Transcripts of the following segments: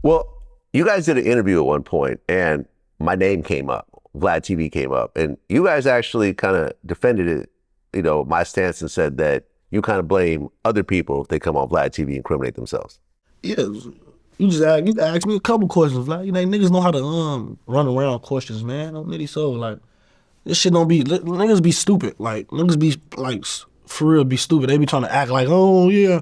Well, you guys did an interview at one point, and my name came up. VladTV came up, and you guys actually kind of defended it, you know, my stance, and said that you kind of blame other people if they come on VladTV and incriminate themselves. Yeah, you asked me a couple questions, Vlad. You know, niggas know how to run around questions, man. Don't nitty so like this shit don't be niggas be stupid. Like niggas be like for real be stupid. They be trying to act like, oh yeah,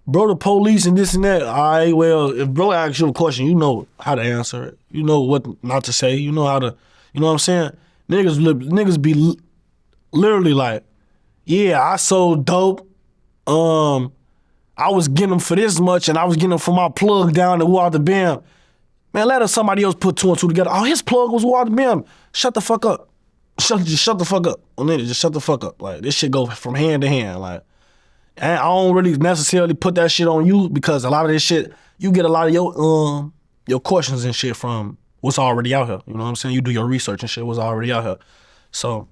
bro, the police and this and that. All right, well, if bro asks you a question, you know how to answer it. You know what not to say. You know how to, you know what I'm saying? Niggas be literally like, yeah, I sold dope. I was getting them for this much, and I was getting them for my plug down at Walter Bim. Man, let somebody else put two and two together. Oh, his plug was Walter Bim. Shut the fuck up. Just shut the fuck up. Just shut the fuck up. Like, this shit go from hand to hand. Like, and I don't really necessarily put that shit on you because a lot of this shit, you get a lot of your questions and shit from what's already out here. You know what I'm saying? You do your research and shit, what's already out here. So,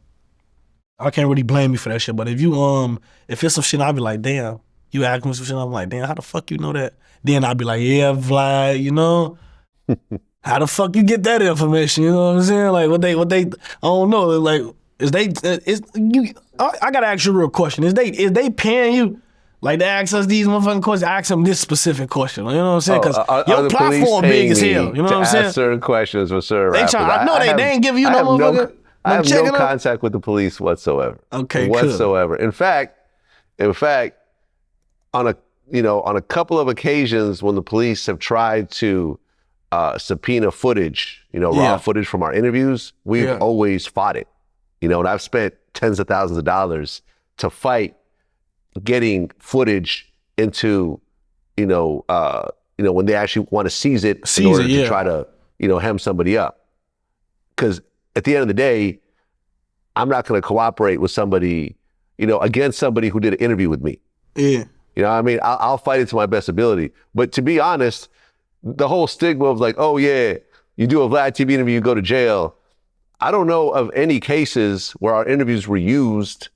I can't really blame you for that shit. But if you, if it's some shit, I'll be like, damn. You ask me some shit, I'm like, damn, how the fuck you know that? Then I'll be like, yeah, Vlad, you know? How the fuck you get that information? You know what I'm saying? Like, what they, I don't know. Like, I gotta ask you a real question. Is they paying you? Like, they ask us these motherfucking questions, I ask them this specific question. You know what I'm saying? Because your platform big as hell. You know what I'm saying? Ask certain questions for certain rappers. I know they ain't giving you no motherfucker. I have no contact with the police whatsoever. Okay, whatsoever. Cool. In fact, on a couple of occasions when the police have tried to subpoena footage, raw footage from our interviews, we've always fought it. And I've spent tens of thousands of dollars to fight getting footage into, when they actually want to seize it in order to try to, hem somebody up. Because at the end of the day, I'm not going to cooperate with somebody, against somebody who did an interview with me. Yeah. You know what I mean? I'll fight it to my best ability. But to be honest, the whole stigma of like, oh yeah, you do a VladTV interview, you go to jail. I don't know of any cases where our interviews were used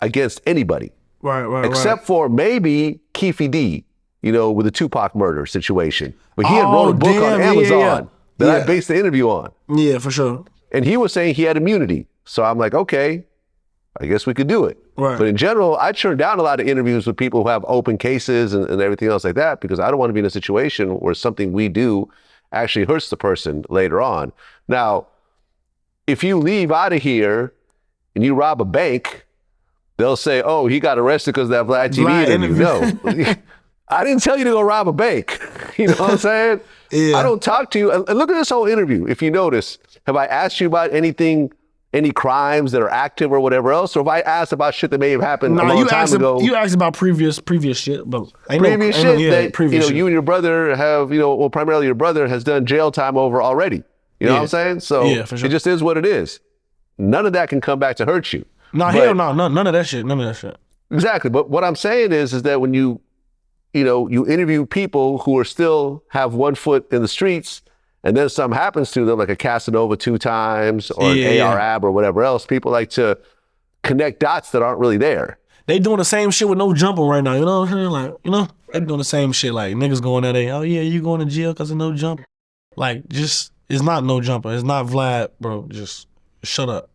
against anybody. Right. Except for maybe Keefy D, with the Tupac murder situation. But he had wrote a book on Amazon that I based the interview on. Yeah, for sure. And he was saying he had immunity. So I'm like, okay, I guess we could do it. Right. But in general, I turn down a lot of interviews with people who have open cases and everything else like that because I don't want to be in a situation where something we do actually hurts the person later on. Now, if you leave out of here and you rob a bank, they'll say, oh, he got arrested because of that VladTV interview. No, I didn't tell you to go rob a bank. You know what I'm saying? Yeah. I don't talk to you. And look at this whole interview. If you notice, have I asked you about anything, any crimes that are active or whatever else? Or have I asked about shit that may have happened a long time ago? You asked about previous shit, but previous shit that you and your brother have, well, primarily your brother has done jail time over already. You know what I'm saying? So for sure. It just is what it is. None of that can come back to hurt you. Hell no, none of that shit. None of that shit. Exactly. But what I'm saying is that when you interview people who are still have one foot in the streets, and then something happens to them, like a Casanova 2 times or an AR-AB or whatever else, people like to connect dots that aren't really there. They doing the same shit with no jumper right now, you know what I'm saying? Like, they doing the same shit, like niggas going there, you going to jail because of no jumper. Like, just, it's not no jumper. It's not Vlad, bro. Just shut up.